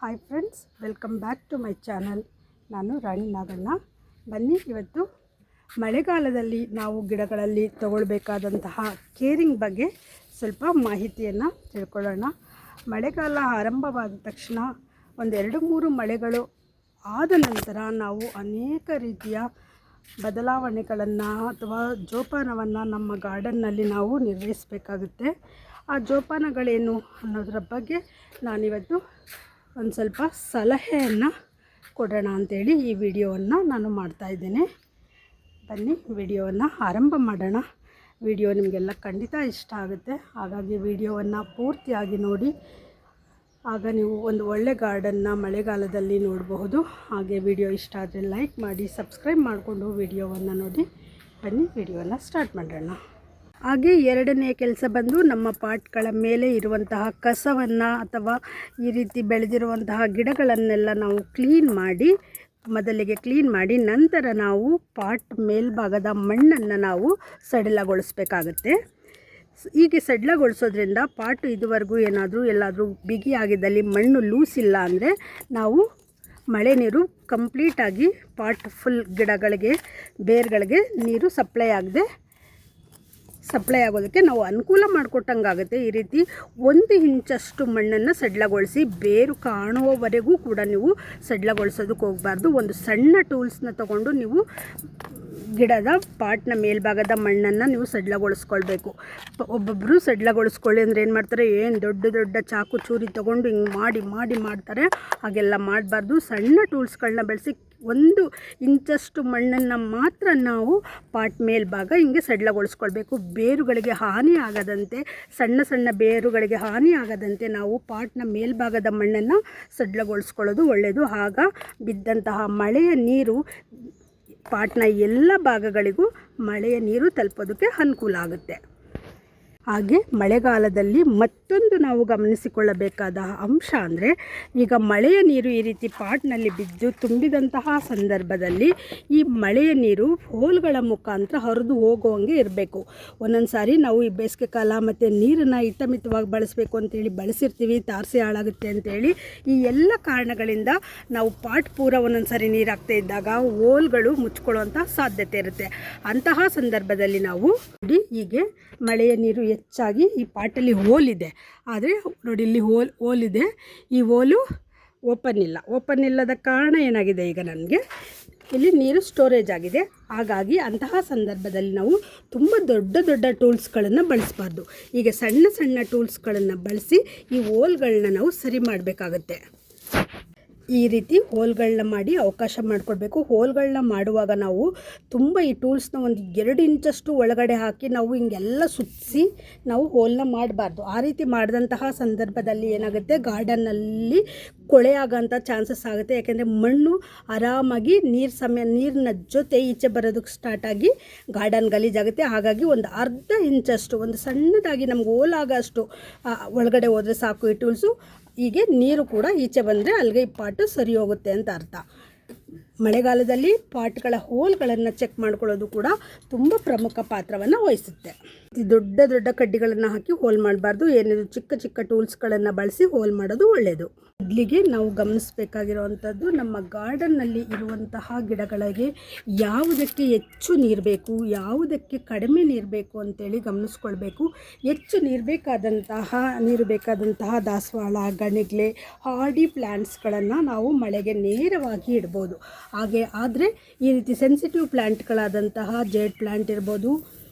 Hi friends, welcome back to my channel. ನಾನು ರಾಣಿ ನಾಗಣ್ಣ. ಬನ್ನಿ, ಇವತ್ತು ಮಳೆಗಾಲದಲ್ಲಿ ನಾವು ಗಿಡಗಳಲ್ಲಿ ತಗೊಳ್ಬೇಕಾದಂತಹ ಕೇರಿಂಗ್ ಬಗ್ಗೆ ಸ್ವಲ್ಪ ಮಾಹಿತಿಯನ್ನು ತಿಳ್ಕೊಳ್ಳೋಣ. ಮಳೆಗಾಲ ಆರಂಭವಾದ ತಕ್ಷಣ ಒಂದೆರಡು ಮೂರು ಮಳೆಗಳು ಆದ ನಂತರ ನಾವು ಅನೇಕ ರೀತಿಯ ಬದಲಾವಣೆಗಳನ್ನು ಅಥವಾ ಜೋಪಾನವನ್ನು ನಮ್ಮ ಗಾರ್ಡನ್ನಲ್ಲಿ ನಾವು ನಿರ್ವಹಿಸಬೇಕಾಗುತ್ತೆ. ಆ ಜೋಪಾನಗಳೇನು ಅನ್ನೋದರ ಬಗ್ಗೆ ನಾನಿವತ್ತು ಒಂದು ಸ್ವಲ್ಪ ಸಲಹೆಯನ್ನು ಕೊಡೋಣ ಅಂಥೇಳಿ ಈ ವಿಡಿಯೋವನ್ನು ನಾನು ಮಾಡ್ತಾಯಿದ್ದೇನೆ. ಬನ್ನಿ, ವಿಡಿಯೋವನ್ನು ಆರಂಭ ಮಾಡೋಣ. ವಿಡಿಯೋ ನಿಮಗೆಲ್ಲ ಖಂಡಿತ ಇಷ್ಟ ಆಗುತ್ತೆ. ಹಾಗಾಗಿ ವಿಡಿಯೋವನ್ನು ಪೂರ್ತಿಯಾಗಿ ನೋಡಿ. ಆಗ ನೀವು ಒಂದು ಒಳ್ಳೆ ಗಾರ್ಡನ್ನ ಮಳೆಗಾಲದಲ್ಲಿ ನೋಡಬಹುದು. ಹಾಗೆ ವಿಡಿಯೋ ಇಷ್ಟ ಆದರೆ ಲೈಕ್ ಮಾಡಿ, ಸಬ್ಸ್ಕ್ರೈಬ್ ಮಾಡಿಕೊಂಡು ವಿಡಿಯೋವನ್ನು ನೋಡಿ. ಬನ್ನಿ, ವಿಡಿಯೋವನ್ನು ಸ್ಟಾರ್ಟ್ ಮಾಡೋಣ. ಹಾಗೆ ಎರಡನೇ ಕೆಲಸ ಬಂದು ನಮ್ಮ ಪಾಟ್ಗಳ ಮೇಲೆ ಇರುವಂತಹ ಕಸವನ್ನು ಅಥವಾ ಈ ರೀತಿ ಬೆಳೆದಿರುವಂತಹ ಗಿಡಗಳನ್ನೆಲ್ಲ ನಾವು ಮೊದಲಿಗೆ ಕ್ಲೀನ್ ಮಾಡಿ ನಂತರ ನಾವು ಪಾಟ್ ಮೇಲ್ಭಾಗದ ಮಣ್ಣನ್ನು ನಾವು ಸಡಿಲಗೊಳಿಸಬೇಕಾಗತ್ತೆ. ಹೀಗೆ ಸಡಿಲಗೊಳಿಸೋದ್ರಿಂದ ಪಾಟು ಇದುವರೆಗೂ ಎಲ್ಲಾದರೂ ಬಿಗಿಯಾಗಿದ್ದಲ್ಲಿ ಮಣ್ಣು ಲೂಸ್ ಇಲ್ಲ ಅಂದರೆ ನಾವು ಮಳೆ ನೀರು ಕಂಪ್ಲೀಟಾಗಿ ಪಾಟ್ ಫುಲ್ ಗಿಡಗಳಿಗೆ ಬೇರುಗಳಿಗೆ ನೀರು ಸಪ್ಲೈ ಆಗೋದಕ್ಕೆ ನಾವು ಅನುಕೂಲ ಮಾಡಿಕೊಟ್ಟಂಗಾಗುತ್ತೆ. ಈ ರೀತಿ 1 ಇಂಚಷ್ಟು ಮಣ್ಣನ್ನು ಸಡಿಲಗೊಳಿಸಿ ಬೇರು ಕಾಣುವವರೆಗೂ ಕೂಡ ನೀವು ಸಡಿಲಗೊಳಿಸೋದಕ್ಕೆ ಹೋಗಬಾರ್ದು. ಒಂದು ಸಣ್ಣ ಟೂಲ್ಸ್ನ ತಗೊಂಡು ನೀವು ಗಿಡದ ಪಾಟ್ನ ಮೇಲ್ಭಾಗದ ಮಣ್ಣನ್ನು ನೀವು ಸಡಿಲಗೊಳಿಸ್ಕೊಳ್ಬೇಕು. ಒಬ್ಬೊಬ್ಬರು ಸಡಿಲಗೊಳಿಸ್ಕೊಳ್ಳಿ ಅಂದರೆ ಏನು ಮಾಡ್ತಾರೆ, ದೊಡ್ಡ ಚಾಕು ಚೂರಿ ತೊಗೊಂಡು ಹಿಂಗೆ ಮಾಡ್ತಾರೆ. ಹಾಗೆಲ್ಲ ಮಾಡಬಾರ್ದು. ಸಣ್ಣ ಟೂಲ್ಸ್ಗಳನ್ನ ಬಳಸಿ 1 ಇಂಚಷ್ಟು ಮಣ್ಣನ್ನು ಮಾತ್ರ ನಾವು ಪಾಟ್ ಮೇಲ್ಭಾಗ ಹಿಂಗೆ ಸಡಿಲಗೊಳಿಸ್ಕೊಳ್ಬೇಕು. ಬೇರುಗಳಿಗೆ ಹಾನಿ ಆಗದಂತೆ, ಸಣ್ಣ ಬೇರುಗಳಿಗೆ ಹಾನಿ ಆಗದಂತೆ ನಾವು ಪಾಟ್ನ ಮೇಲ್ಭಾಗದ ಮಣ್ಣನ್ನು ಸಡಿಲಗೊಳಿಸ್ಕೊಳ್ಳೋದು ಒಳ್ಳೆಯದು. ಆಗ ಬಿದ್ದಂತಹ ಮಳೆಯ ನೀರು ಪಾಟ್ನ ಎಲ್ಲ ಭಾಗಗಳಿಗೂ ಮಳೆಯ ನೀರು ತಲುಪೋದಕ್ಕೆ ಅನುಕೂಲ ಆಗುತ್ತೆ. ಹಾಗೆ ಮಳೆಗಾಲದಲ್ಲಿ ಮತ್ತೊಂದು ನಾವು ಗಮನಿಸಿಕೊಳ್ಳಬೇಕಾದ ಅಂಶ ಅಂದರೆ, ಈಗ ಮಳೆಯ ನೀರು ಈ ರೀತಿ ಪಾಟ್ನಲ್ಲಿ ಬಿದ್ದು ತುಂಬಿದಂತಹ ಸಂದರ್ಭದಲ್ಲಿ ಈ ಮಳೆಯ ನೀರು ಹೋಲ್ಗಳ ಮುಖಾಂತರ ಹರಿದು ಹೋಗುವಂಗೆ ಇರಬೇಕು. ಒಂದೊಂದು ಸಾರಿ ನಾವು ಈ ಬೇಸಿಗೆ ಕಾಲ ಮತ್ತು ನೀರನ್ನು ಹಿತಮಿತವಾಗಿ ಬಳಸಬೇಕು ಅಂತೇಳಿ ಬಳಸಿರ್ತೀವಿ, ತಾರಸಿ ಹಾಳಾಗುತ್ತೆ ಅಂತೇಳಿ. ಈ ಎಲ್ಲ ಕಾರಣಗಳಿಂದ ನಾವು ಪಾಟ್ ಪೂರ ಒಂದೊಂದು ಸಾರಿ ನೀರು ಹಾಕ್ತಾ ಇದ್ದಾಗ ಹೋಲ್ಗಳು ಮುಚ್ಕೊಳ್ಳುವಂಥ ಸಾಧ್ಯತೆ ಇರುತ್ತೆ. ಅಂತಹ ಸಂದರ್ಭದಲ್ಲಿ ನಾವು ನೋಡಿ, ಹೀಗೆ ಮಳೆಯ ನೀರು ಹೆಚ್ಚಾಗಿ ಈ ಪಾಟಲ್ಲಿ ಹೋಲ್ ಇದೆ, ಆದರೆ ನೋಡಿ ಇಲ್ಲಿ ಹೋಲ್ ಇದೆ. ಈ ಹೋಲು ಓಪನ್ ಇಲ್ಲದ ಕಾರಣ ಏನಾಗಿದೆ, ಈಗ ನನಗೆ ಇಲ್ಲಿ ನೀರು ಸ್ಟೋರೇಜ್ ಆಗಿದೆ. ಹಾಗಾಗಿ ಅಂತಹ ಸಂದರ್ಭದಲ್ಲಿ ನಾವು ತುಂಬ ದೊಡ್ಡ ಟೂಲ್ಸ್ಗಳನ್ನು ಬಳಸಬಾರ್ದು. ಈಗ ಸಣ್ಣ ಟೂಲ್ಸ್ಗಳನ್ನು ಬಳಸಿ ಈ ಹೋಲ್ಗಳನ್ನ ನಾವು ಸರಿ ಮಾಡಬೇಕಾಗತ್ತೆ. ಈ ರೀತಿ ಹೋಲ್ಗಳನ್ನ ಮಾಡಿ ಅವಕಾಶ ಮಾಡಿಕೊಡ್ಬೇಕು. ಹೋಲ್ಗಳನ್ನ ಮಾಡುವಾಗ ನಾವು ತುಂಬ ಈ ಟೂಲ್ಸ್ನ ಒಂದು 2 ಇಂಚಷ್ಟು ಒಳಗಡೆ ಹಾಕಿ ನಾವು ಹಿಂಗೆಲ್ಲ ಸುತ್ತಿಸಿ ನಾವು ಹೋಲ್ನ ಮಾಡಬಾರ್ದು. ಆ ರೀತಿ ಮಾಡಿದಂತಹ ಸಂದರ್ಭದಲ್ಲಿ ಏನಾಗುತ್ತೆ, ಗಾರ್ಡನ್ನಲ್ಲಿ ಕೊಳೆಯಾಗೋಂಥ ಚಾನ್ಸಸ್ ಆಗುತ್ತೆ. ಯಾಕೆಂದರೆ ಮಣ್ಣು ಆರಾಮಾಗಿ ನೀರಿನ ಜೊತೆ ಈಚೆ ಬರೋದಕ್ಕೆ ಸ್ಟಾರ್ಟ್ ಆಗಿ ಗಾರ್ಡನ್ ಗಲೀಜಾಗುತ್ತೆ. ಹಾಗಾಗಿ ಒಂದು ಅರ್ಧ ಇಂಚಷ್ಟು ಒಂದು ಸಣ್ಣದಾಗಿ ನಮ್ಗೆ ಹೋಲಾಗೋಷ್ಟು ಒಳಗಡೆ ಹೋದರೆ ಸಾಕು ಈ ಟೂಲ್ಸು. ಹೀಗೆ ನೀರು ಕೂಡ ಈಚೆ ಬಂದರೆ ಅಲ್ಲಿಗೆ ಈ ಪಾಟು ಸರಿ ಹೋಗುತ್ತೆ ಅಂತ ಅರ್ಥ. ಮಳೆಗಾಲದಲ್ಲಿ ಪಾಟ್ಗಳ ಹೋಲ್ಗಳನ್ನು ಚೆಕ್ ಮಾಡ್ಕೊಳ್ಳೋದು ಕೂಡ ತುಂಬ ಪ್ರಮುಖ ಪಾತ್ರವನ್ನು ವಹಿಸುತ್ತೆ. ದೊಡ್ಡ ಕಡ್ಡಿಗಳನ್ನು ಹಾಕಿ ಹೋಲ್ ಮಾಡಬಾರ್ದು. ಏನಿದು ಚಿಕ್ಕ ಟೂಲ್ಸ್ಗಳನ್ನು ಬಳಸಿ ಹೋಲ್ ಮಾಡೋದು ಒಳ್ಳೆಯದು. ಮೊದಲಿಗೆ ನಾವು ಗಮನಿಸಬೇಕಾಗಿರುವಂಥದ್ದು, ನಮ್ಮ ಗಾರ್ಡನ್ನಲ್ಲಿ ಇರುವಂತಹ ಗಿಡಗಳಿಗೆ ಯಾವುದಕ್ಕೆ ಹೆಚ್ಚು ನೀರು ಬೇಕು, ಯಾವುದಕ್ಕೆ ಕಡಿಮೆ ನೀರು ಬೇಕು ಅಂತೇಳಿ ಗಮನಿಸ್ಕೊಳ್ಬೇಕು. ಹೆಚ್ಚು ನೀರು ಬೇಕಾದಂತಹ ದಾಸವಾಳ, ಗಣಿಗ್ಲೆ, ಹಾರ್ಡಿ ಪ್ಲ್ಯಾಂಟ್ಸ್ಗಳನ್ನು ನಾವು ಮಳೆಗೆ ನೇರವಾಗಿ ಇಡ್ಬೋದು. ಆದರೆ ಈ ರೀತಿ ಸೆನ್ಸಿಟಿವ್ ಪ್ಲ್ಯಾಂಟ್ಗಳಾದಂತಹ ಜೇಡ್ ಪ್ಲ್ಯಾಂಟ್ ಇರ್ಬೋದು,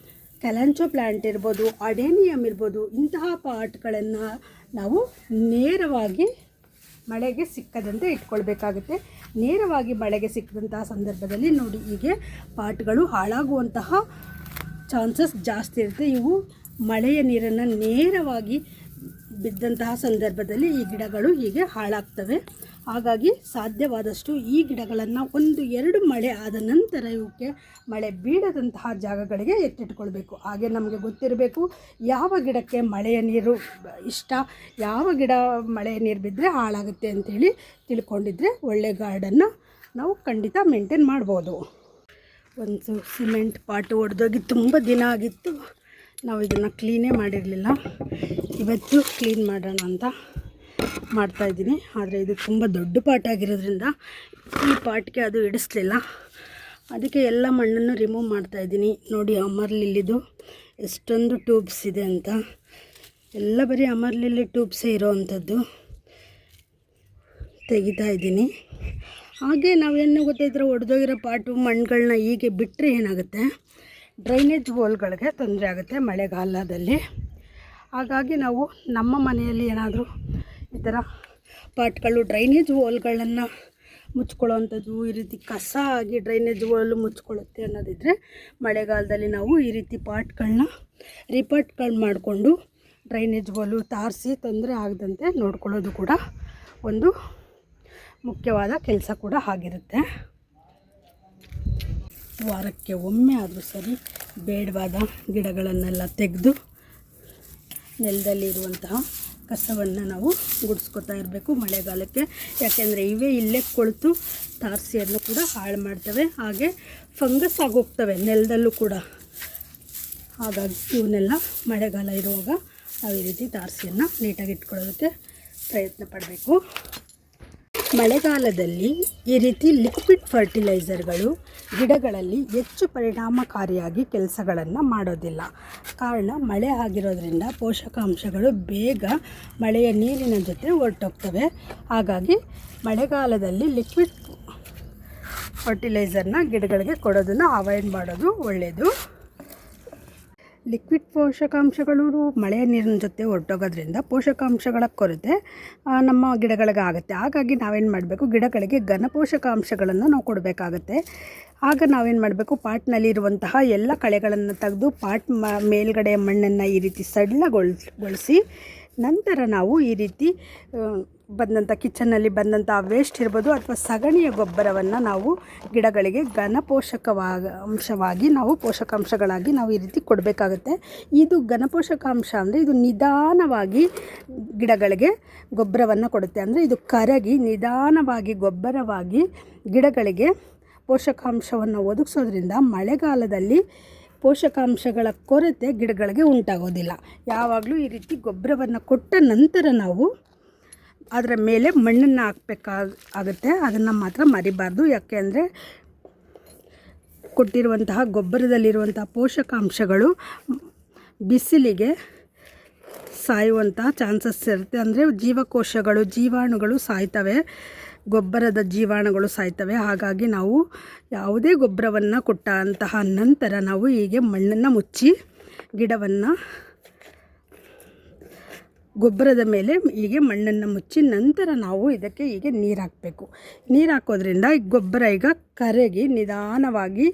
ಕ್ಯಾಲೆಂಚೋ ಪ್ಲ್ಯಾಂಟ್ ಇರ್ಬೋದು, ಅಡೇನಿಯಮ್ ಇರ್ಬೋದು, ಇಂತಹ ಪಾಟ್ಗಳನ್ನು ನಾವು ನೇರವಾಗಿ ಮಳೆಗೆ ಸಿಕ್ಕದಂತೆ ಇಟ್ಕೊಳ್ಬೇಕಾಗುತ್ತೆ. ನೇರವಾಗಿ ಮಳೆಗೆ ಸಿಕ್ಕದಂತಹ ಸಂದರ್ಭದಲ್ಲಿ ನೋಡಿ, ಹೀಗೆ ಪಾಟ್ಗಳು ಹಾಳಾಗುವಂತಹ ಚಾನ್ಸಸ್ ಜಾಸ್ತಿ ಇರುತ್ತೆ. ಇವು ಮಳೆಯ ನೀರನ್ನು ನೇರವಾಗಿ ಬಿದ್ದಂತಹ ಸಂದರ್ಭದಲ್ಲಿ ಈ ಗಿಡಗಳು ಹೀಗೆ ಹಾಳಾಗ್ತವೆ. ಹಾಗಾಗಿ ಸಾಧ್ಯವಾದಷ್ಟು ಈ ಗಿಡಗಳನ್ನು 1-2 ಮಳೆ ಆದ ನಂತರ ಇವಕ್ಕೆ ಮಳೆ ಬೀಳದಂತಹ ಜಾಗಗಳಿಗೆ ಎತ್ತಿಟ್ಕೊಳ್ಬೇಕು. ಹಾಗೆ ನಮಗೆ ಗೊತ್ತಿರಬೇಕು ಯಾವ ಗಿಡಕ್ಕೆ ಮಳೆಯ ನೀರು ಇಷ್ಟ, ಯಾವ ಗಿಡ ಮಳೆಯ ನೀರು ಬಿದ್ದರೆ ಹಾಳಾಗುತ್ತೆ ಅಂಥೇಳಿ ತಿಳ್ಕೊಂಡಿದ್ರೆ ಒಳ್ಳೆ ಗಾರ್ಡನ್ನ ನಾವು ಖಂಡಿತ ಮೇಂಟೈನ್ ಮಾಡ್ಬೋದು. ಒಂದು ಸಿಮೆಂಟ್ ಪಾಟು ಒಡೆದೋಗಿ ತುಂಬ ದಿನ ಆಗಿತ್ತು. ನಾವು ಇದನ್ನು ಕ್ಲೀನೇ ಮಾಡಿರಲಿಲ್ಲ. ಇವತ್ತು ಕ್ಲೀನ್ ಮಾಡೋಣ ಅಂತ ಮಾಡ್ತಾಯಿದ್ದೀನಿ. ಆದರೆ ಇದು ತುಂಬ ದೊಡ್ಡ ಪಾಟ್ ಆಗಿರೋದ್ರಿಂದ ಈ ಪಾಟ್ಗೆ ಅದು ಹಿಡಿಸ್ಲಿಲ್ಲ. ಅದಕ್ಕೆ ಎಲ್ಲ ಮಣ್ಣನ್ನು ರಿಮೂವ್ ಮಾಡ್ತಾಯಿದ್ದೀನಿ. ನೋಡಿ ಅಮರ್ ಲಿಲ್ಲಿದು ಎಷ್ಟೊಂದು ಟ್ಯೂಬ್ಸ್ ಇದೆ ಅಂತ. ಎಲ್ಲ ಬರೀ ಅಮರ್ ಲಿಲ್ಲಿ ಟ್ಯೂಬ್ಸೇ ಇರೋವಂಥದ್ದು ತೆಗಿತಾ ಇದ್ದೀನಿ. ಹಾಗೆ ನಾವೇನು ಗೊತ್ತಿದ್ರೆ ಒಡೆದೋಗಿರೋ ಪಾಟು ಮಣ್ಣುಗಳನ್ನ ಹೀಗೆ ಬಿಟ್ಟರೆ ಏನಾಗುತ್ತೆ, ಡ್ರೈನೇಜ್ ಹೋಲ್ಗಳಿಗೆ ತೊಂದರೆ ಆಗುತ್ತೆ ಮಳೆಗಾಲದಲ್ಲಿ. ಹಾಗಾಗಿ ನಾವು ನಮ್ಮ ಮನೆಯಲ್ಲಿ ಏನಾದರೂ ಈ ಥರ ಪಾಟ್ಗಳು ಡ್ರೈನೇಜ್ ಹೋಲ್ಗಳನ್ನು ಮುಚ್ಕೊಳ್ಳೋವಂಥದ್ದು, ಈ ರೀತಿ ಕಸ ಆಗಿ ಡ್ರೈನೇಜ್ ಹೋಲ್ ಮುಚ್ಕೊಳ್ಳುತ್ತೆ ಅನ್ನೋದಿದ್ದರೆ ಮಳೆಗಾಲದಲ್ಲಿ ನಾವು ಈ ರೀತಿ ಪಾಟ್ಗಳನ್ನ ರಿಪಾಟ್ಗಳು ಮಾಡಿಕೊಂಡು ಡ್ರೈನೇಜ್ ಹೋಲು ತಾರಿಸಿ ತೊಂದರೆ ಆಗದಂತೆ ನೋಡ್ಕೊಳ್ಳೋದು ಕೂಡ ಒಂದು ಮುಖ್ಯವಾದ ಕೆಲಸ ಕೂಡ ಆಗಿರುತ್ತೆ. ವಾರಕ್ಕೆ ಒಮ್ಮೆ ಆದರೂ ಸರಿ ಬೇಡವಾದ ಗಿಡಗಳನ್ನೆಲ್ಲ ತೆಗೆದು ನೆಲದಲ್ಲಿ ಇರುವಂತಹ ಕಸವನ್ನು ನಾವು ಗುಡಿಸ್ಕೊತಾ ಇರಬೇಕು ಮಳೆಗಾಲಕ್ಕೆ. ಯಾಕೆಂದರೆ ಇವೇ ಇಲ್ಲೇ ಕೊಳೆತು ತಾರಸಿಯನ್ನು ಕೂಡ ಹಾಳು ಮಾಡ್ತವೆ, ಹಾಗೆ ಫಂಗಸ್ ಆಗೋಗ್ತವೆ ನೆಲದಲ್ಲೂ ಕೂಡ. ಹಾಗಾಗಿ ಇವನ್ನೆಲ್ಲ ಮಳೆಗಾಲ ಇರುವಾಗ ನಾವು ಈ ರೀತಿ ತಾರಸಿಯನ್ನು ನೀಟಾಗಿ ಇಟ್ಕೊಳ್ಳೋದಕ್ಕೆ ಪ್ರಯತ್ನ ಪಡಬೇಕು. ಮಳೆಗಾಲದಲ್ಲಿ ಈ ರೀತಿ ಲಿಕ್ವಿಡ್ ಫರ್ಟಿಲೈಸರ್ಗಳು ಗಿಡಗಳಲ್ಲಿ ಹೆಚ್ಚು ಪರಿಣಾಮಕಾರಿಯಾಗಿ ಕೆಲಸಗಳನ್ನು ಮಾಡೋದಿಲ್ಲ. ಕಾರಣ ಮಳೆ ಆಗಿರೋದ್ರಿಂದ ಪೋಷಕಾಂಶಗಳು ಬೇಗ ಮಳೆಯ ನೀರಿನ ಜೊತೆ ಹೊರಟೋಗ್ತವೆ. ಹಾಗಾಗಿ ಮಳೆಗಾಲದಲ್ಲಿ ಲಿಕ್ವಿಡ್ ಫರ್ಟಿಲೈಸರ್ನ ಗಿಡಗಳಿಗೆ ಕೊಡೋದನ್ನು ಅವಾಯ್ಡ್ ಮಾಡೋದು ಒಳ್ಳೆಯದು. ಲಿಕ್ವಿಡ್ ಪೋಷಕಾಂಶಗಳು ಮಳೆಯ ನೀರಿನ ಜೊತೆ ಹೊರಟೋಗೋದ್ರಿಂದ ಪೋಷಕಾಂಶಗಳ ಕೊರತೆ ನಮ್ಮ ಗಿಡಗಳಿಗೆ ಆಗುತ್ತೆ. ಹಾಗಾಗಿ ನಾವೇನು ಮಾಡಬೇಕು, ಗಿಡಗಳಿಗೆ ಘನ ಪೋಷಕಾಂಶಗಳನ್ನು ನಾವು ಕೊಡಬೇಕಾಗತ್ತೆ. ಆಗ ನಾವೇನು ಮಾಡಬೇಕು, ಪಾಟ್ನಲ್ಲಿ ಇರುವಂತಹ ಎಲ್ಲ ಕಳೆಗಳನ್ನು ತೆಗೆದು ಪಾಟ್ ಮೇಲ್ಗಡೆ ಮಣ್ಣನ್ನು ಈ ರೀತಿ ಸಡಿಲಗೊಳಿಸಿ ನಂತರ ನಾವು ಈ ರೀತಿ ಬಂದಂಥ ಕಿಚನ್ನಲ್ಲಿ ಬಂದಂಥ ವೇಸ್ಟ್ ಇರ್ಬೋದು ಅಥವಾ ಸಗಣಿಯ ಗೊಬ್ಬರವನ್ನು ನಾವು ಗಿಡಗಳಿಗೆ ಘನ ಅಂಶವಾಗಿ ನಾವು ಪೋಷಕಾಂಶಗಳಾಗಿ ನಾವು ಈ ರೀತಿ ಕೊಡಬೇಕಾಗುತ್ತೆ. ಇದು ಘನ ಪೋಷಕಾಂಶ ಅಂದರೆ ಇದು ನಿಧಾನವಾಗಿ ಗಿಡಗಳಿಗೆ ಗೊಬ್ಬರವನ್ನು ಕೊಡುತ್ತೆ. ಅಂದರೆ ಇದು ಕರಗಿ ನಿಧಾನವಾಗಿ ಗೊಬ್ಬರವಾಗಿ ಗಿಡಗಳಿಗೆ ಪೋಷಕಾಂಶವನ್ನು ಒದಗಿಸೋದ್ರಿಂದ ಮಳೆಗಾಲದಲ್ಲಿ ಪೋಷಕಾಂಶಗಳ ಕೊರತೆ ಗಿಡಗಳಿಗೆ ಉಂಟಾಗೋದಿಲ್ಲ. ಯಾವಾಗಲೂ ಈ ರೀತಿ ಗೊಬ್ಬರವನ್ನು ಕೊಟ್ಟ ನಂತರ ನಾವು ಅದರ ಮೇಲೆ ಮಣ್ಣನ್ನು ಹಾಕಬೇಕಾಗುತ್ತೆ. ಅದನ್ನು ಮಾತ್ರ ಮರಿಬಾರ್ದು. ಯಾಕೆ ಅಂದರೆ ಕೊಟ್ಟಿರುವಂತಹ ಗೊಬ್ಬರದಲ್ಲಿರುವಂತಹ ಪೋಷಕಾಂಶಗಳು ಬಿಸಿಲಿಗೆ ಸಾಯುವಂತಹ ಚಾನ್ಸಸ್ ಇರುತ್ತೆ. ಅಂದರೆ ಜೀವಕೋಶಗಳು ಜೀವಾಣುಗಳು ಸಾಯ್ತವೆ, ಗೊಬ್ಬರದ ಜೀವಾಣುಗಳು ಸಾಯ್ತವೆ. ಹಾಗಾಗಿ ನಾವು ಯಾವುದೇ ಗೊಬ್ಬರವನ್ನು ಕೊಟ್ಟಂತಹ ನಂತರ ನಾವು ಹೀಗೆ ಮಣ್ಣನ್ನು ಮುಚ್ಚಿ ಗಿಡವನ್ನು ಗೊಬ್ಬರದ ಮೇಲೆ ಹೀಗೆ ಮಣ್ಣನ್ನು ಮುಚ್ಚಿ ನಂತರ ನಾವು ಇದಕ್ಕೆ ಹೀಗೆ ನೀರು ಹಾಕಬೇಕು. ನೀರು ಹಾಕೋದ್ರಿಂದ ಈ ಗೊಬ್ಬರ ಈಗ ಕರಗಿ ನಿಧಾನವಾಗಿ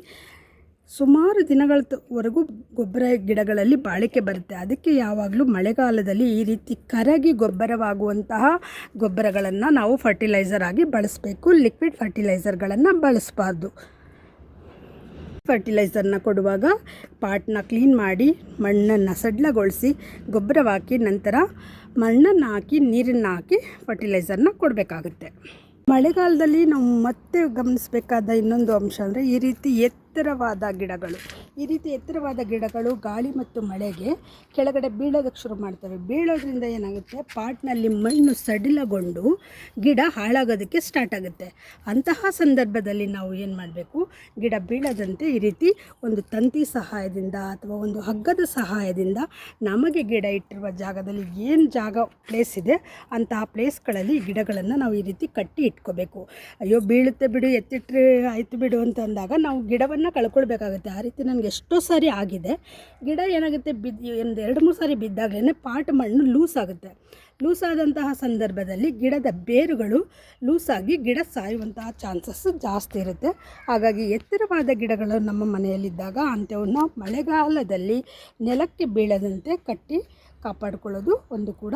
ಸುಮಾರು ದಿನಗಳವರೆಗೂ ಗೊಬ್ಬರ ಗಿಡಗಳಲ್ಲಿ ಬಾಳಿಕೆ ಬರುತ್ತೆ. ಅದಕ್ಕೆ ಯಾವಾಗಲೂ ಮಳೆಗಾಲದಲ್ಲಿ ಈ ರೀತಿ ಕರಗಿ ಗೊಬ್ಬರವಾಗುವಂತಹ ಗೊಬ್ಬರಗಳನ್ನು ನಾವು ಫರ್ಟಿಲೈಸರ್ ಆಗಿ ಬಳಸಬೇಕು. ಲಿಕ್ವಿಡ್ ಫರ್ಟಿಲೈಸರ್ಗಳನ್ನು ಬಳಸಬಾರ್ದು. ಫರ್ಟಿಲೈಸರ್ನ ಕೊಡುವಾಗ ಪಾಟ್ನ ಕ್ಲೀನ್ ಮಾಡಿ ಮಣ್ಣನ್ನು ಸಡಿಲಗೊಳಿಸಿ ಗೊಬ್ಬರವಾಕಿ ನಂತರ ಮಣ್ಣನ್ನು ಹಾಕಿ ನೀರನ್ನು ಹಾಕಿ ಫರ್ಟಿಲೈಸರ್ನ ಕೊಡಬೇಕಾಗುತ್ತೆ. ಮಳೆಗಾಲದಲ್ಲಿ ನಾವು ಮತ್ತೆ ಗಮನಿಸಬೇಕಾದ ಇನ್ನೊಂದು ಅಂಶ ಅಂದರೆ ಈ ರೀತಿ ಎತ್ತರವಾದ ಗಿಡಗಳು ಗಾಳಿ ಮತ್ತು ಮಳೆಗೆ ಕೆಳಗಡೆ ಬೀಳೋದಕ್ಕೆ ಶುರು ಮಾಡ್ತವೆ. ಬೀಳೋದ್ರಿಂದ ಏನಾಗುತ್ತೆ, ಪಾಟ್ನಲ್ಲಿ ಮಣ್ಣು ಸಡಿಲಗೊಂಡು ಗಿಡ ಹಾಳಾಗೋದಕ್ಕೆ ಸ್ಟಾರ್ಟ್ ಆಗುತ್ತೆ. ಅಂತಹ ಸಂದರ್ಭದಲ್ಲಿ ನಾವು ಏನು ಮಾಡಬೇಕು, ಗಿಡ ಬೀಳದಂತೆ ಈ ರೀತಿ ಒಂದು ತಂತಿ ಸಹಾಯದಿಂದ ಅಥವಾ ಒಂದು ಹಗ್ಗದ ಸಹಾಯದಿಂದ ನಮಗೆ ಗಿಡ ಇಟ್ಟಿರುವ ಜಾಗದಲ್ಲಿ ಏನು ಪ್ಲೇಸ್ ಇದೆ ಅಂತಹ ಪ್ಲೇಸ್ಗಳಲ್ಲಿ ಗಿಡಗಳನ್ನು ನಾವು ಈ ರೀತಿ ಕಟ್ಟಿ ಇಟ್ಕೋಬೇಕು. ಅಯ್ಯೋ ಬೀಳುತ್ತೆ ಬಿಡು, ಎತ್ತಿಟ್ರೆ ಆಯಿತು ಬಿಡು ಅಂತ ಅಂದಾಗ ನಾವು ಗಿಡವನ್ನು ಕಳ್ಕೊಳ್ಬೇಕಾಗುತ್ತೆ. ಆ ರೀತಿ ನನಗೆ ಎಷ್ಟೋ ಸಾರಿ ಆಗಿದೆ. ಗಿಡ ಏನಾಗುತ್ತೆ, ಒಂದು 2-3 ಸಾರಿ ಬಿದ್ದಾಗಲೇ ಪಾಟ್ ಮಣ್ಣು ಲೂಸ್ ಆಗುತ್ತೆ. ಲೂಸ್ ಆದಂತಹ ಸಂದರ್ಭದಲ್ಲಿ ಗಿಡದ ಬೇರುಗಳು ಲೂಸಾಗಿ ಗಿಡ ಸಾಯುವಂತಹ ಚಾನ್ಸಸ್ ಜಾಸ್ತಿ ಇರುತ್ತೆ. ಹಾಗಾಗಿ ಎತ್ತರವಾದ ಗಿಡಗಳು ನಮ್ಮ ಮನೆಯಲ್ಲಿದ್ದಾಗ ಅಂಥವನ್ನ ಮಳೆಗಾಲದಲ್ಲಿ ನೆಲಕ್ಕೆ ಬೀಳದಂತೆ ಕಟ್ಟಿ ಕಾಪಾಡಿಕೊಳ್ಳೋದು ಒಂದು ಕೂಡ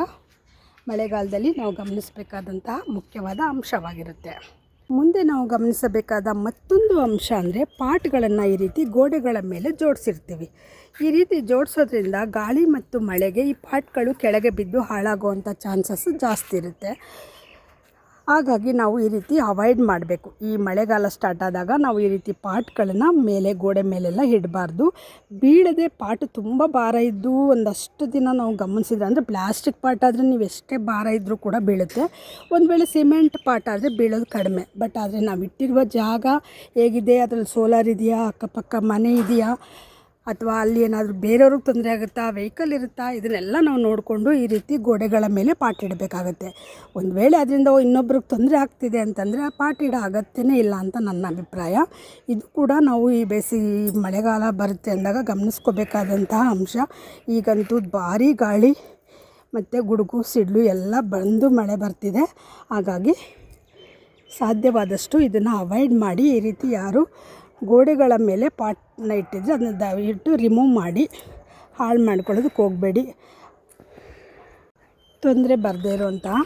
ಮಳೆಗಾಲದಲ್ಲಿ ನಾವು ಗಮನಿಸಬೇಕಾದಂತಹ ಮುಖ್ಯವಾದ ಅಂಶವಾಗಿರುತ್ತೆ. ಮುಂದೆ ನಾವು ಗಮನಿಸಬೇಕಾದ ಮತ್ತೊಂದು ಅಂಶ ಅಂದರೆ ಪಾಟ್ಗಳನ್ನು ಈ ರೀತಿ ಗೋಡೆಗಳ ಮೇಲೆ ಜೋಡಿಸಿರ್ತೀವಿ. ಈ ರೀತಿ ಜೋಡಿಸೋದ್ರಿಂದ ಗಾಳಿ ಮತ್ತು ಮಳೆಗೆ ಈ ಪಾಟ್ಗಳು ಕೆಳಗೆ ಬಿದ್ದು ಹಾಳಾಗುವಂಥ ಚಾನ್ಸಸ್ ಜಾಸ್ತಿ ಇರುತ್ತೆ. ಹಾಗಾಗಿ ನಾವು ಈ ರೀತಿ ಅವಾಯ್ಡ್ ಮಾಡಬೇಕು. ಈ ಮಳೆಗಾಲ ಸ್ಟಾರ್ಟ್ ಆದಾಗ ನಾವು ಈ ರೀತಿ ಪಾಟ್ಗಳನ್ನು ಮೇಲೆ ಗೋಡೆ ಮೇಲೆಲ್ಲ ಇಡಬಾರ್ದು. ಬೀಳದೆ ಪಾಟು ತುಂಬ ಭಾರ ಇದ್ದು ಒಂದಷ್ಟು ದಿನ ನಾವು ಗಮನಿಸಿದ್ರೆ, ಅಂದರೆ ಪ್ಲಾಸ್ಟಿಕ್ ಪಾಟ್ ಆದರೆ ನೀವು ಎಷ್ಟೇ ಭಾರ ಇದ್ದರೂ ಕೂಡ ಬೀಳುತ್ತೆ. ಒಂದು ವೇಳೆ ಸಿಮೆಂಟ್ ಪಾಟ್ ಆದರೆ ಬೀಳೋದು ಕಡಿಮೆ. ಬಟ್ ಆದರೆ ನಾವು ಇಟ್ಟಿರುವ ಜಾಗ ಹೇಗಿದೆ, ಅದರಲ್ಲಿ ಸೋಲಾರ್ ಇದೆಯಾ, ಅಕ್ಕಪಕ್ಕ ಮನೆ ಇದೆಯಾ, ಅಥವಾ ಅಲ್ಲಿ ಏನಾದರೂ ಬೇರೆಯವ್ರಿಗೆ ತೊಂದರೆ ಆಗುತ್ತಾ, ವೆಹಿಕಲ್ ಇರುತ್ತಾ, ಇದನ್ನೆಲ್ಲ ನಾವು ನೋಡಿಕೊಂಡು ಈ ರೀತಿ ಗೋಡೆಗಳ ಮೇಲೆ ಪಾಟ್ ಇಡಬೇಕಾಗತ್ತೆ. ಒಂದು ವೇಳೆ ಅದರಿಂದ ಇನ್ನೊಬ್ರಿಗೆ ತೊಂದರೆ ಆಗ್ತಿದೆ ಅಂತಂದರೆ ಆ ಪಾಟ್ ಇಡೋ ಅಗತ್ಯನೇ ಇಲ್ಲ ಅಂತ ನನ್ನ ಅಭಿಪ್ರಾಯ. ಇದು ಕೂಡ ನಾವು ಈ ಮಳೆಗಾಲ ಬರುತ್ತೆ ಅಂದಾಗ ಗಮನಿಸ್ಕೋಬೇಕಾದಂತಹ ಅಂಶ. ಈಗಂತೂ ಭಾರೀ ಗಾಳಿ ಮತ್ತು ಗುಡುಗು ಸಿಡ್ಲು ಎಲ್ಲ ಬಂದು ಮಳೆ ಬರ್ತಿದೆ. ಹಾಗಾಗಿ ಸಾಧ್ಯವಾದಷ್ಟು ಇದನ್ನು ಅವಾಯ್ಡ್ ಮಾಡಿ. ಈ ರೀತಿ ಯಾರು ಗೋಡೆಗಳ ಮೇಲೆ ಪಾಟ್ನ ಇಟ್ಟಿದ್ರೆ ಅದನ್ನ ದಯವಿಟ್ಟು ರಿಮೂವ್ ಮಾಡಿ ಹಾಳು ಮಾಡ್ಕೊಳ್ಳೋದಕ್ಕೆ ಹೋಗಬೇಡಿ. ತೊಂದರೆ ಬರದೇ ಇರುವಂತಹ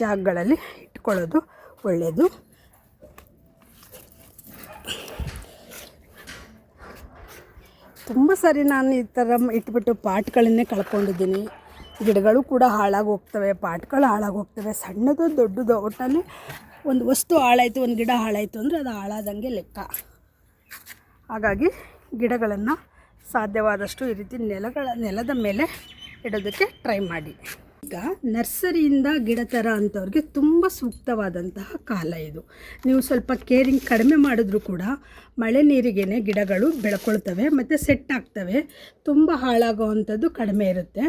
ಜಾಗಗಳಲ್ಲಿ ಇಟ್ಕೊಳ್ಳೋದು ಒಳ್ಳೆಯದು. ತುಂಬ ಸಾರಿ ನಾನು ಈ ಥರ ಇಟ್ಬಿಟ್ಟು ಪಾಟ್ಗಳನ್ನೇ ಕಳ್ಕೊಂಡಿದ್ದೀನಿ. ಗಿಡಗಳು ಕೂಡ ಹಾಳಾಗಿ ಹೋಗ್ತವೆ, ಪಾಟ್ಗಳು ಹಾಳಾಗಿ ಹೋಗ್ತವೆ. ಸಣ್ಣದು ದೊಡ್ಡದು ಒಟ್ಟಲ್ಲಿ ಒಂದು ವಸ್ತು ಹಾಳಾಯಿತು, ಒಂದು ಗಿಡ ಹಾಳಾಯಿತು ಅಂದರೆ ಅದು ಹಾಳಾದಂಗೆ ಲೆಕ್ಕ. ಹಾಗಾಗಿ ಗಿಡಗಳನ್ನು ಸಾಧ್ಯವಾದಷ್ಟು ಈ ರೀತಿ ನೆಲದ ಮೇಲೆ ಇಡೋದಕ್ಕೆ ಟ್ರೈ ಮಾಡಿ. ಈಗ ನರ್ಸರಿಯಿಂದ ಗಿಡ ಥರ ಅಂಥವ್ರಿಗೆ ತುಂಬ ಸೂಕ್ತವಾದಂತಹ ಕಾಲ ಇದು. ನೀವು ಸ್ವಲ್ಪ ಕೇರಿಂಗ್ ಕಡಿಮೆ ಮಾಡಿದ್ರೂ ಕೂಡ ಮಳೆ ನೀರಿಗೇ ಗಿಡಗಳು ಬೆಳ್ಕೊಳ್ತವೆ ಮತ್ತು ಸೆಟ್ ಆಗ್ತವೆ. ತುಂಬ ಹಾಳಾಗೋವಂಥದ್ದು ಕಡಿಮೆ ಇರುತ್ತೆ.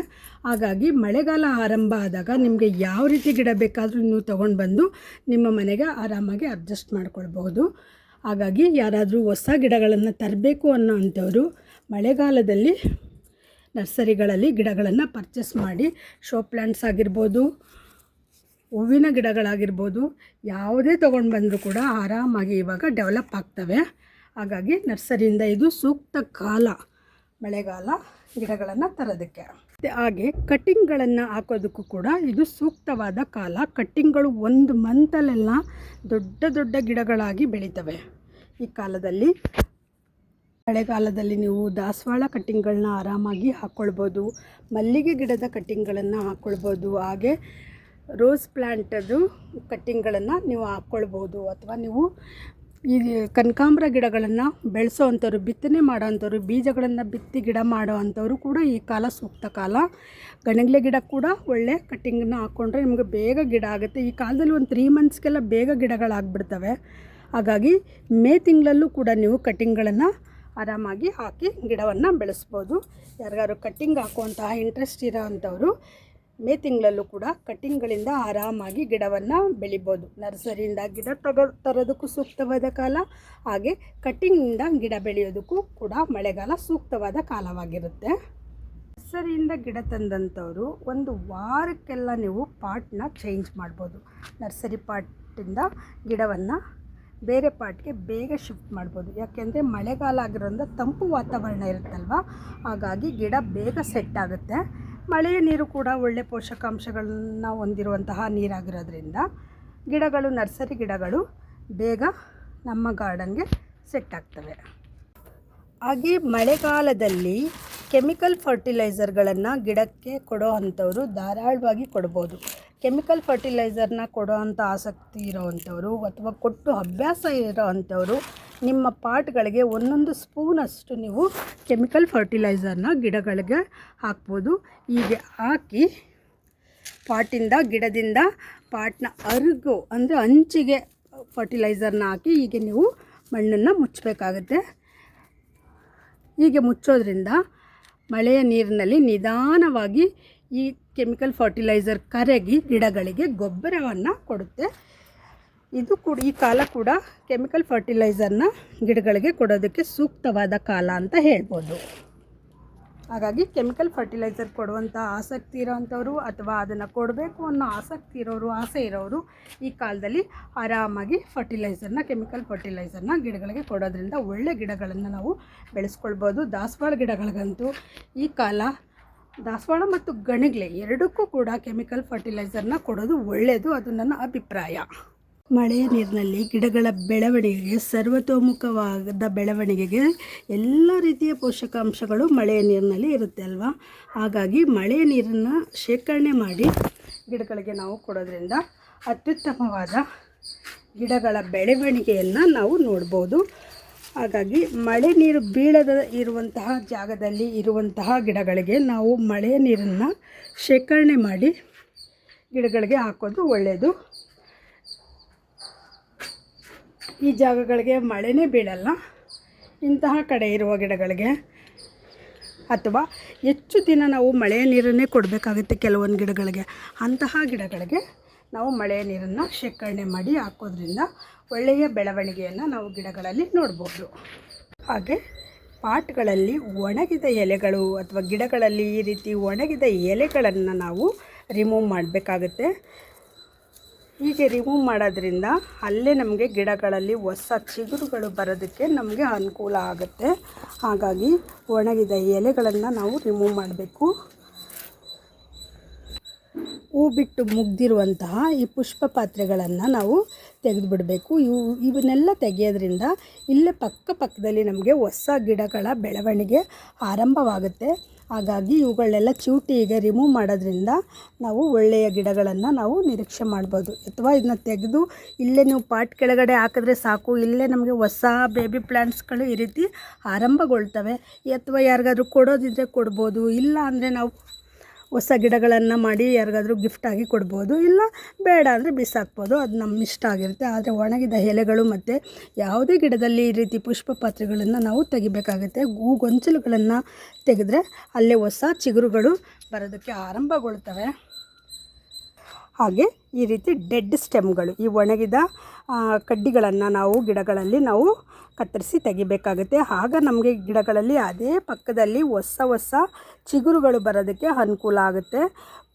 ಹಾಗಾಗಿ ಮಳೆಗಾಲ ಆರಂಭ ಆದಾಗ ನಿಮಗೆ ಯಾವ ರೀತಿ ಗಿಡ ಬೇಕಾದರೂ ನೀವು ತೊಗೊಂಡು ಬಂದು ನಿಮ್ಮ ಮನೆಗೆ ಆರಾಮಾಗಿ ಅಡ್ಜಸ್ಟ್ ಮಾಡ್ಕೊಳ್ಬಹುದು. ಹಾಗಾಗಿ ಯಾರಾದರೂ ಹೊಸ ಗಿಡಗಳನ್ನು ತರಬೇಕು ಅನ್ನೋ ಅಂಥವರು ಮಳೆಗಾಲದಲ್ಲಿ ನರ್ಸರಿಗಳಲ್ಲಿ ಗಿಡಗಳನ್ನು ಪರ್ಚೇಸ್ ಮಾಡಿ, ಶೋ ಪ್ಲ್ಯಾಂಟ್ಸ್ ಆಗಿರ್ಬೋದು, ಹೂವಿನ ಗಿಡಗಳಾಗಿರ್ಬೋದು, ಯಾವುದೇ ತೊಗೊಂಡು ಬಂದರೂ ಕೂಡ ಆರಾಮಾಗಿ ಇವಾಗ ಡೆವಲಪ್ ಆಗ್ತವೆ. ಹಾಗಾಗಿ ನರ್ಸರಿಯಿಂದ ಇದು ಸೂಕ್ತ ಕಾಲ ಮಳೆಗಾಲ ಗಿಡಗಳನ್ನು ತರೋದಕ್ಕೆ. ಹಾಗೆ ಕಟ್ಟಿಂಗ್ಗಳನ್ನು ಹಾಕೋದಕ್ಕೂ ಕೂಡ ಇದು ಸೂಕ್ತವಾದ ಕಾಲ. ಕಟ್ಟಿಂಗ್ಗಳು ಒಂದು ಮಂತಲ್ಲೆಲ್ಲ ದೊಡ್ಡ ದೊಡ್ಡ ಗಿಡಗಳಾಗಿ ಬೆಳೀತವೆ. ಈ ಕಾಲದಲ್ಲಿ ಮಳೆಗಾಲದಲ್ಲಿ ನೀವು ದಾಸವಾಳ ಕಟ್ಟಿಂಗ್ಗಳನ್ನ ಆರಾಮಾಗಿ ಹಾಕ್ಕೊಳ್ಬೋದು, ಮಲ್ಲಿಗೆ ಗಿಡದ ಕಟ್ಟಿಂಗ್ಗಳನ್ನು ಹಾಕ್ಕೊಳ್ಬೋದು, ಹಾಗೆ ರೋಸ್ ಪ್ಲ್ಯಾಂಟದು ಕಟ್ಟಿಂಗ್ಗಳನ್ನು ನೀವು ಹಾಕ್ಕೊಳ್ಬೋದು. ಅಥವಾ ನೀವು ಈ ಕನಕಾಂಬರ ಗಿಡಗಳನ್ನು ಬೆಳೆಸೋ ಅಂಥವ್ರು, ಬಿತ್ತನೆ ಮಾಡೋ ಅಂಥವ್ರು, ಬೀಜಗಳನ್ನು ಬಿತ್ತಿ ಗಿಡ ಮಾಡೋ ಅಂಥವ್ರು ಕೂಡ ಈ ಕಾಲ ಸೂಕ್ತ ಕಾಲ. ಗಣಗ್ಲೆ ಗಿಡ ಕೂಡ ಒಳ್ಳೆ ಕಟ್ಟಿಂಗನ್ನ ಹಾಕ್ಕೊಂಡ್ರೆ ನಿಮಗೆ ಬೇಗ ಗಿಡ ಆಗುತ್ತೆ. ಈ ಕಾಲದಲ್ಲಿ ಒಂದು 3 ಮಂತ್ಸ್ಗೆಲ್ಲ ಬೇಗ ಗಿಡಗಳಾಗ್ಬಿಡ್ತವೆ. ಹಾಗಾಗಿ ಮೇ ತಿಂಗಳಲ್ಲೂ ಕೂಡ ನೀವು ಕಟ್ಟಿಂಗ್ಗಳನ್ನು ಆರಾಮಾಗಿ ಹಾಕಿ ಗಿಡವನ್ನು ಬೆಳೆಸ್ಬೋದು. ಯಾರಿಗಾರು ಕಟ್ಟಿಂಗ್ ಹಾಕುವಂತಹ ಇಂಟ್ರೆಸ್ಟ್ ಇರೋ ಅಂಥವರು ಮೇ ತಿಂಗಳಲ್ಲೂ ಕೂಡ ಕಟ್ಟಿಂಗ್ಗಳಿಂದ ಆರಾಮಾಗಿ ಗಿಡವನ್ನು ಬೆಳಿಬೋದು. ನರ್ಸರಿಯಿಂದ ಗಿಡ ತರೋದಕ್ಕೂ ಸೂಕ್ತವಾದ ಕಾಲ, ಹಾಗೆ ಕಟ್ಟಿಂಗಿಂದ ಗಿಡ ಬೆಳೆಯೋದಕ್ಕೂ ಕೂಡ ಮಳೆಗಾಲ ಸೂಕ್ತವಾದ ಕಾಲವಾಗಿರುತ್ತೆ. ನರ್ಸರಿಯಿಂದ ಗಿಡ ತಂದಂಥವರು ಒಂದು ವಾರಕ್ಕೆಲ್ಲ ನೀವು ಪಾಟ್ನ ಚೇಂಜ್ ಮಾಡ್ಬೋದು. ನರ್ಸರಿ ಪಾಟಿಂದ ಗಿಡವನ್ನು ಬೇರೆ ಪಾಟ್ಗೆ ಬೇಗ ಶಿಫ್ಟ್ ಮಾಡ್ಬೋದು. ಯಾಕೆಂದರೆ ಮಳೆಗಾಲ ಆಗಿರೋದ್ರಿಂದ ತಂಪು ವಾತಾವರಣ ಇರುತ್ತಲ್ವ, ಹಾಗಾಗಿ ಗಿಡ ಬೇಗ ಸೆಟ್ ಆಗುತ್ತೆ. ಮಳೆಯ ನೀರು ಕೂಡ ಒಳ್ಳೆ ಪೋಷಕಾಂಶಗಳನ್ನ ಹೊಂದಿರುವಂತಹ ನೀರಾಗಿರೋದ್ರಿಂದ ಗಿಡಗಳು, ನರ್ಸರಿ ಗಿಡಗಳು ಬೇಗ ನಮ್ಮ ಗಾರ್ಡನ್ಗೆ ಸೆಟ್ ಆಗ್ತವೆ. ಹಾಗೆ ಮಳೆಗಾಲದಲ್ಲಿ ಕೆಮಿಕಲ್ ಫರ್ಟಿಲೈಸರ್ಗಳನ್ನು ಗಿಡಕ್ಕೆ ಕೊಡೋ ಅಂಥವರು ಧಾರಾಳವಾಗಿ ಕೊಡ್ಬೋದು. ಕೆಮಿಕಲ್ ಫರ್ಟಿಲೈಸರ್ನ ಕೊಡೋ ಅಂಥ ಆಸಕ್ತಿ ಇರೋವಂಥವರು ಅಥವಾ ಕೊಟ್ಟು ಅಭ್ಯಾಸ ಇರೋ ಅಂಥವರು ನಿಮ್ಮ ಪಾಟ್ಗಳಿಗೆ 1 ಸ್ಪೂನಷ್ಟು ನೀವು ಕೆಮಿಕಲ್ ಫರ್ಟಿಲೈಸರ್ನ ಗಿಡಗಳಿಗೆ ಹಾಕ್ಬೋದು. ಹೀಗೆ ಹಾಕಿ ಪಾಟಿಂದ, ಗಿಡದಿಂದ ಪಾಟ್ನ ಅಂದರೆ ಅಂಚಿಗೆ ಫರ್ಟಿಲೈಸರ್ನ ಹಾಕಿ ಹೀಗೆ ನೀವು ಮಣ್ಣನ್ನು ಮುಚ್ಚಬೇಕಾಗುತ್ತೆ. ಹೀಗೆ ಮುಚ್ಚೋದ್ರಿಂದ ಮಳೆಯ ನೀರಿನಲ್ಲಿ ನಿಧಾನವಾಗಿ ಈ ಕೆಮಿಕಲ್ ಫರ್ಟಿಲೈಸರ್ ಕರಗಿ ಗಿಡಗಳಿಗೆ ಗೊಬ್ಬರವನ್ನು ಕೊಡುತ್ತೆ. ಇದು ಕೂಡ ಈ ಕಾಲ ಕೂಡ ಕೆಮಿಕಲ್ ಫರ್ಟಿಲೈಸರ್ನ ಗಿಡಗಳಿಗೆ ಕೊಡೋದಕ್ಕೆ ಸೂಕ್ತವಾದ ಕಾಲ ಅಂತ ಹೇಳ್ಬೋದು. ಹಾಗಾಗಿ ಕೆಮಿಕಲ್ ಫರ್ಟಿಲೈಸರ್ ಕೊಡುವಂಥ ಆಸಕ್ತಿ ಇರೋವಂಥವ್ರು ಅಥವಾ ಅದನ್ನು ಕೊಡಬೇಕು ಅನ್ನೋ ಆಸಕ್ತಿ ಇರೋರು, ಆಸೆ ಇರೋರು ಈ ಕಾಲದಲ್ಲಿ ಆರಾಮಾಗಿ ಕೆಮಿಕಲ್ ಫರ್ಟಿಲೈಸರ್ನ ಗಿಡಗಳಿಗೆ ಕೊಡೋದ್ರಿಂದ ಒಳ್ಳೆ ಗಿಡಗಳನ್ನು ನಾವು ಬೆಳೆಸ್ಕೊಳ್ಬೋದು. ದಾಸವಾಳ ಗಿಡಗಳಿಗಂತೂ ಈ ಕಾಲ ದಾಸವಾಳ ಮತ್ತು ಗಣಗ್ಲೆ ಎರಡಕ್ಕೂ ಕೂಡ ಕೆಮಿಕಲ್ ಫರ್ಟಿಲೈಸರ್ನ ಕೊಡೋದು ಒಳ್ಳೆಯದು. ಅದು ನನ್ನ ಅಭಿಪ್ರಾಯ. ಮಳೆಯ ನೀರಿನಲ್ಲಿ ಗಿಡಗಳ ಬೆಳವಣಿಗೆಗೆ, ಸರ್ವತೋಮುಖವಾದ ಬೆಳವಣಿಗೆಗೆ ಎಲ್ಲ ರೀತಿಯ ಪೋಷಕಾಂಶಗಳು ಮಳೆಯ ನೀರಿನಲ್ಲಿ ಇರುತ್ತೆ ಅಲ್ವಾ. ಹಾಗಾಗಿ ಮಳೆಯ ನೀರನ್ನು ಶೇಖರಣೆ ಮಾಡಿ ಗಿಡಗಳಿಗೆ ನಾವು ಕೊಡೋದ್ರಿಂದ ಅತ್ಯುತ್ತಮವಾದ ಗಿಡಗಳ ಬೆಳವಣಿಗೆಯನ್ನು ನಾವು ನೋಡ್ಬೋದು. ಹಾಗಾಗಿ ಮಳೆ ನೀರು ಬೀಳದ ಇರುವಂತಹ ಜಾಗದಲ್ಲಿ ಇರುವಂತಹ ಗಿಡಗಳಿಗೆ ನಾವು ಮಳೆಯ ನೀರನ್ನು ಶೇಖರಣೆ ಮಾಡಿ ಗಿಡಗಳಿಗೆ ಹಾಕೋದು ಒಳ್ಳೆಯದು. ಈ ಜಾಗಗಳಿಗೆ ಮಳೆನೇ ಬೀಳಲ್ಲ, ಇಂತಹ ಕಡೆ ಇರುವ ಗಿಡಗಳಿಗೆ ಅಥವಾ ಹೆಚ್ಚು ದಿನ ನಾವು ಮಳೆಯ ನೀರನ್ನೇ ಕೊಡಬೇಕಾಗುತ್ತೆ ಕೆಲವೊಂದು ಗಿಡಗಳಿಗೆ. ಅಂತಹ ಗಿಡಗಳಿಗೆ ನಾವು ಮಳೆಯ ನೀರನ್ನು ಶೇಖರಣೆ ಮಾಡಿ ಹಾಕೋದ್ರಿಂದ ಒಳ್ಳೆಯ ಬೆಳವಣಿಗೆಯನ್ನು ನಾವು ಗಿಡಗಳಲ್ಲಿ ನೋಡ್ಬೋದು. ಹಾಗೆ ಪಾಟ್ಗಳಲ್ಲಿ ಒಣಗಿದ ಎಲೆಗಳು ಅಥವಾ ಗಿಡಗಳಲ್ಲಿ ಈ ರೀತಿ ಒಣಗಿದ ಎಲೆಗಳನ್ನು ನಾವು ರಿಮೂವ್ ಮಾಡಬೇಕಾಗುತ್ತೆ. ಹೀಗೆ ರಿಮೂವ್ ಮಾಡೋದ್ರಿಂದ ಅಲ್ಲೇ ನಮಗೆ ಗಿಡಗಳಲ್ಲಿ ಹೊಸ ಚಿಗುರುಗಳು ಬರೋದಕ್ಕೆ ನಮಗೆ ಅನುಕೂಲ ಆಗುತ್ತೆ. ಹಾಗಾಗಿ ಒಣಗಿದ ಎಲೆಗಳನ್ನು ನಾವು ರಿಮೂವ್ ಮಾಡಬೇಕು. ಹೂ ಬಿಟ್ಟು ಮುಗ್ದಿರುವಂತಹ ಈ ಪುಷ್ಪ ಪಾತ್ರೆಗಳನ್ನು ನಾವು ತೆಗೆದುಬಿಡಬೇಕು. ಇವನ್ನೆಲ್ಲ ತೆಗೆಯೋದ್ರಿಂದ ಇಲ್ಲೇ ಪಕ್ಕದಲ್ಲಿ ನಮಗೆ ಹೊಸ ಗಿಡಗಳ ಬೆಳವಣಿಗೆ ಆರಂಭವಾಗುತ್ತೆ. ಹಾಗಾಗಿ ಇವುಗಳನ್ನೆಲ್ಲ ಚಿವುಟಿಗೆ ರಿಮೂವ್ ಮಾಡೋದ್ರಿಂದ ನಾವು ಒಳ್ಳೆಯ ಗಿಡಗಳನ್ನು ನಾವು ನಿರೀಕ್ಷೆ ಮಾಡ್ಬೋದು. ಅಥವಾ ಇದನ್ನ ತೆಗೆದು ಇಲ್ಲೇ ನೀವು ಪಾಟ್ ಕೆಳಗಡೆ ಹಾಕಿದ್ರೆ ಸಾಕು, ಇಲ್ಲೇ ನಮಗೆ ಹೊಸ ಬೇಬಿ ಪ್ಲ್ಯಾಂಟ್ಸ್ಗಳು ಈ ರೀತಿ ಆರಂಭಗೊಳ್ತವೆ. ಅಥವಾ ಯಾರಿಗಾದ್ರೂ ಕೊಡೋದಿದ್ದರೆ ಕೊಡ್ಬೋದು, ಇಲ್ಲ ಅಂದರೆ ನಾವು ಹೊಸ ಗಿಡಗಳನ್ನು ಮಾಡಿ ಯಾರಿಗಾದ್ರೂ ಗಿಫ್ಟಾಗಿ ಕೊಡ್ಬೋದು, ಇಲ್ಲ ಬೇಡ ಅಂದರೆ ಬಿಸಾಕ್ಬೋದು, ಅದು ನಮ್ಮ ಇಷ್ಟ ಆಗಿರುತ್ತೆ. ಆದರೆ ಒಣಗಿದ ಎಲೆಗಳು ಮತ್ತು ಯಾವುದೇ ಗಿಡದಲ್ಲಿ ಈ ರೀತಿ ಪುಷ್ಪ ಪಾತ್ರೆಗಳನ್ನು ನಾವು ತೆಗಿಬೇಕಾಗುತ್ತೆ. ಗೊಂಚಲುಗಳನ್ನು ತೆಗೆದ್ರೆ ಅಲ್ಲೇ ಹೊಸ ಚಿಗುರುಗಳು ಬರೋದಕ್ಕೆ ಆರಂಭಗೊಳ್ತವೆ. ಹಾಗೆ ಈ ರೀತಿ ಡೆಡ್ ಸ್ಟೆಮ್ಗಳು, ಈ ಒಣಗಿದ ಕಡ್ಡಿಗಳನ್ನು ನಾವು ಗಿಡಗಳಲ್ಲಿ ನಾವು ಕತ್ತರಿಸಿ ತೆಗಿಬೇಕಾಗುತ್ತೆ. ಆಗ ನಮಗೆ ಗಿಡಗಳಲ್ಲಿ ಅದೇ ಪಕ್ಕದಲ್ಲಿ ಹೊಸ ಚಿಗುರುಗಳು ಬರೋದಕ್ಕೆ ಅನುಕೂಲ ಆಗುತ್ತೆ.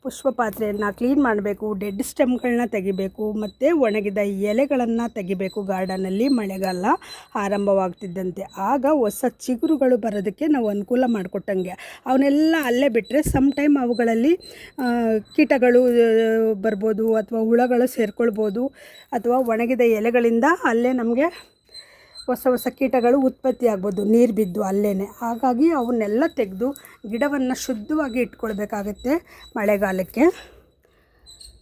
ಪುಷ್ಪ ಪಾತ್ರೆಯನ್ನು ಕ್ಲೀನ್ ಮಾಡಬೇಕು, ಡೆಡ್ ಸ್ಟೆಮ್ಗಳನ್ನ ತೆಗಿಬೇಕು ಮತ್ತು ಒಣಗಿದ ಎಲೆಗಳನ್ನು ತೆಗಿಬೇಕು ಗಾರ್ಡನಲ್ಲಿ ಮಳೆಗಾಲ ಆರಂಭವಾಗ್ತಿದ್ದಂತೆ. ಆಗ ಹೊಸ ಚಿಗುರುಗಳು ಬರೋದಕ್ಕೆ ನಾವು ಅನುಕೂಲ ಮಾಡಿಕೊಟ್ಟಂಗೆ. ಅವನ್ನೆಲ್ಲ ಅಲ್ಲೇ ಬಿಟ್ಟರೆ ಸಮ್ ಟೈಮ್ ಅವುಗಳಲ್ಲಿ ಕೀಟಗಳು ಬರ್ಬೋದು ಅಥವಾ ಹುಳಗಳು ಸೇರ್ಕೊಳ್ಬೋದು, ಅಥವಾ ಒಣಗಿದ ಎಲೆಗಳಿಂದ ಅಲ್ಲೇ ನಮಗೆ ಹೊಸ ಕೀಟಗಳು ಉತ್ಪತ್ತಿ ಆಗ್ಬೋದು ನೀರು ಬಿದ್ದು ಅಲ್ಲೇ. ಹಾಗಾಗಿ ಅವನ್ನೆಲ್ಲ ತೆಗೆದು ಗಿಡವನ್ನು ಶುದ್ಧವಾಗಿ ಇಟ್ಕೊಳ್ಬೇಕಾಗತ್ತೆ.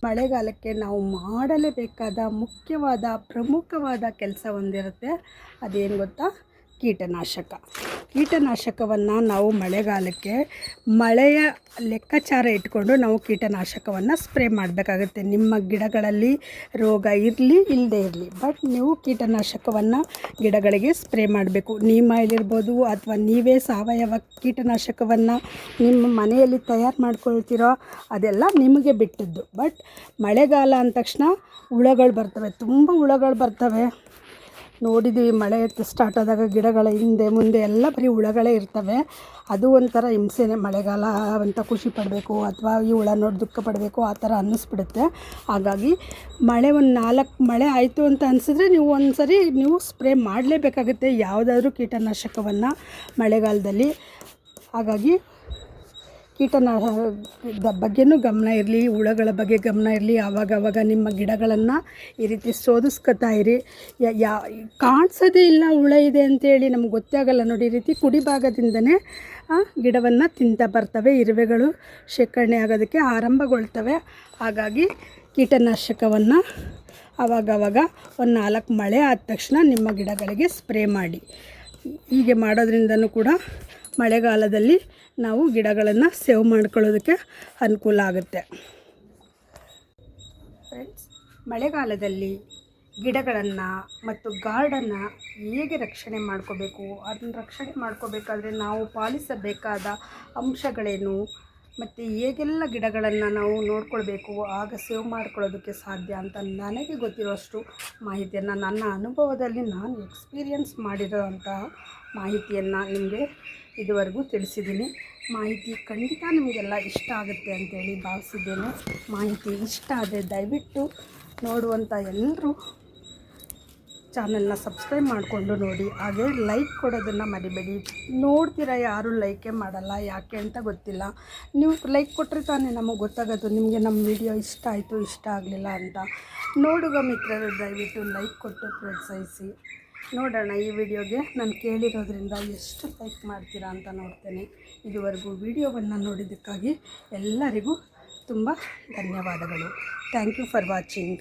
ಮಳೆಗಾಲಕ್ಕೆ ನಾವು ಮಾಡಲೇಬೇಕಾದ ಮುಖ್ಯವಾದ ಪ್ರಮುಖವಾದ ಕೆಲಸ ಒಂದಿರುತ್ತೆ. ಅದೇನು ಗೊತ್ತಾ? ಕೀಟನಾಶಕವನ್ನು ನಾವು ಮಳೆಗಾಲಕ್ಕೆ ಮಳೆಯ ಲೆಕ್ಕಾಚಾರ ಇಟ್ಕೊಂಡು ನಾವು ಕೀಟನಾಶಕವನ್ನು ಸ್ಪ್ರೇ ಮಾಡಬೇಕಾಗುತ್ತೆ. ನಿಮ್ಮ ಗಿಡಗಳಲ್ಲಿ ರೋಗ ಇರಲಿ ಇಲ್ಲದೇ ಇರಲಿ, ಬಟ್ ನೀವು ಕೀಟನಾಶಕವನ್ನು ಗಿಡಗಳಿಗೆ ಸ್ಪ್ರೇ ಮಾಡಬೇಕು. ನೀಮಲ್ಲಿರ್ಬೋದು ಅಥವಾ ನೀವೇ ಸಾವಯವ ಕೀಟನಾಶಕವನ್ನು ನಿಮ್ಮ ಮನೆಯಲ್ಲಿ ತಯಾರು ಮಾಡ್ಕೊಳ್ತೀರೋ ಅದೆಲ್ಲ ನಿಮಗೆ ಬಿಟ್ಟಿದ್ದು. ಬಟ್ ಮಳೆಗಾಲ ಅಂದ ತಕ್ಷಣ ಹುಳಗಳು ಬರ್ತವೆ, ತುಂಬ ಹುಳಗಳು ಬರ್ತವೆ. ನೋಡಿದ್ದೀವಿ, ಮಳೆ ಸ್ಟಾರ್ಟ್ ಆದಾಗ ಗಿಡಗಳ ಹಿಂದೆ ಮುಂದೆ ಎಲ್ಲ ಬರೀ ಹುಳಗಳೇ ಇರ್ತವೆ. ಅದು ಒಂಥರ ಹಿಂಸೆನೇ. ಮಳೆಗಾಲ ಅಂತ ಖುಷಿ ಪಡಬೇಕು ಅಥವಾ ಈ ಹುಳ ನೋಡಿ ದುಃಖ ಪಡಬೇಕು ಆ ಥರ ಅನ್ನಿಸ್ಬಿಡುತ್ತೆ. ಹಾಗಾಗಿ ಒಂದು 4 ಮಳೆ ಆಯಿತು ಅಂತ ಅನಿಸಿದ್ರೆ ನೀವು ಒಂದು ಸರಿ ನೀವು ಸ್ಪ್ರೇ ಮಾಡಲೇಬೇಕಾಗುತ್ತೆ ಯಾವುದಾದ್ರೂ ಕೀಟನಾಶಕವನ್ನು ಮಳೆಗಾಲದಲ್ಲಿ. ಹಾಗಾಗಿ ಕೀಟನಾಶಕದ ಬಗ್ಗೆನೂ ಗಮನ ಇರಲಿ, ಹುಳಗಳ ಬಗ್ಗೆ ಗಮನ ಇರಲಿ. ಆವಾಗವಾಗ ನಿಮ್ಮ ಗಿಡಗಳನ್ನು ಈ ರೀತಿ ಶೋಧಿಸ್ಕೊತಾ ಇರಿ. ಕಾಣಿಸೋದೇ ಇಲ್ಲ ಹುಳ ಇದೆ ಅಂತೇಳಿ ನಮ್ಗೆ ಗೊತ್ತೇ ಆಗಲ್ಲ ನೋಡಿ. ಈ ರೀತಿ ಕುಡಿ ಭಾಗದಿಂದನೇ ಗಿಡವನ್ನು ತಿಂತ ಬರ್ತವೆ, ಇರುವೆಗಳು ಶೇಖರಣೆ ಆಗೋದಕ್ಕೆ ಆರಂಭಗೊಳ್ತವೆ. ಹಾಗಾಗಿ ಕೀಟನಾಶಕವನ್ನು ಆವಾಗವಾಗ ಒಂದು 4 ಮಳೆ ಆದ ತಕ್ಷಣ ನಿಮ್ಮ ಗಿಡಗಳಿಗೆ ಸ್ಪ್ರೇ ಮಾಡಿ. ಹೀಗೆ ಮಾಡೋದ್ರಿಂದನೂ ಕೂಡ ಮಳೆಗಾಲದಲ್ಲಿ ನಾವು ಗಿಡಗಳನ್ನು ಸೇವ್ ಮಾಡ್ಕೊಳ್ಳೋದಕ್ಕೆ ಅನುಕೂಲ ಆಗುತ್ತೆ. ಫ್ರೆಂಡ್ಸ್, ಮಳೆಗಾಲದಲ್ಲಿ ಗಿಡಗಳನ್ನು ಮತ್ತು ಗಾರ್ಡನ್ನ ಹೇಗೆ ರಕ್ಷಣೆ ಮಾಡ್ಕೋಬೇಕು, ಅದನ್ನು ರಕ್ಷಣೆ ಮಾಡ್ಕೋಬೇಕಾದ್ರೆ ನಾವು ಪಾಲಿಸಬೇಕಾದ ಅಂಶಗಳೇನು ಮತ್ತು ಹೇಗೆಲ್ಲ ಗಿಡಗಳನ್ನು ನಾವು ನೋಡ್ಕೊಳ್ಬೇಕು, ಆಗ ಸೇವ್ ಮಾಡ್ಕೊಳ್ಳೋದಕ್ಕೆ ಸಾಧ್ಯ ಅಂತ ನನಗೆ ಗೊತ್ತಿರೋಷ್ಟು ಮಾಹಿತಿಯನ್ನು ನನ್ನ ಅನುಭವದಲ್ಲಿ ನಾನು ಎಕ್ಸ್ಪೀರಿಯನ್ಸ್ ಮಾಡಿರೋಂತಹ ಮಾಹಿತಿಯನ್ನು ನಿಮಗೆ ಇದುವರೆಗೂ ತಿಳಿಸಿದ್ದೀನಿ. ಮಾಹಿತಿ ಖಂಡಿತ ನಿಮಗೆಲ್ಲ ಇಷ್ಟ ಆಗುತ್ತೆ ಅಂತೇಳಿ ಭಾವಿಸಿದ್ದೇನೆ. ಮಾಹಿತಿ ಇಷ್ಟ ಆದರೆ ದಯವಿಟ್ಟು ನೋಡುವಂಥ ಎಲ್ಲರೂ ಚಾನಲ್ನ ಸಬ್ಸ್ಕ್ರೈಬ್ ಮಾಡಿಕೊಂಡು ನೋಡಿ. ಹಾಗೆ ಲೈಕ್ ಕೊಡೋದನ್ನು ಮರಿಬೇಡಿ. ನೋಡ್ತೀರಾ, ಯಾರೂ ಲೈಕೇ ಮಾಡಲ್ಲ, ಯಾಕೆ ಅಂತ ಗೊತ್ತಿಲ್ಲ. ನೀವು ಲೈಕ್ ಕೊಟ್ಟರೆ ತಾನೇ ನಮಗೆ ಗೊತ್ತಾಗೋದು ನಿಮಗೆ ನಮ್ಮ ವಿಡಿಯೋ ಇಷ್ಟ ಆಯಿತು ಇಷ್ಟ ಆಗಲಿಲ್ಲ ಅಂತ. ನೋಡುವ ಮಿತ್ರರು ದಯವಿಟ್ಟು ಲೈಕ್ ಕೊಟ್ಟು ಪ್ರೋತ್ಸಾಹಿಸಿ. ನೋಡೋಣ ಈ ವಿಡಿಯೋಗೆ ನಾನು ಕೇಳಿರೋದ್ರಿಂದ ಎಷ್ಟು ಲೈಕ್ ಮಾಡ್ತೀರಾ ಅಂತ ನೋಡ್ತೇನೆ. ಇದುವರೆಗೂ ವಿಡಿಯೋವನ್ನು ನೋಡಿದ್ದಕ್ಕಾಗಿ ಎಲ್ಲರಿಗೂ ತುಂಬ ಧನ್ಯವಾದಗಳು. Thank you for watching.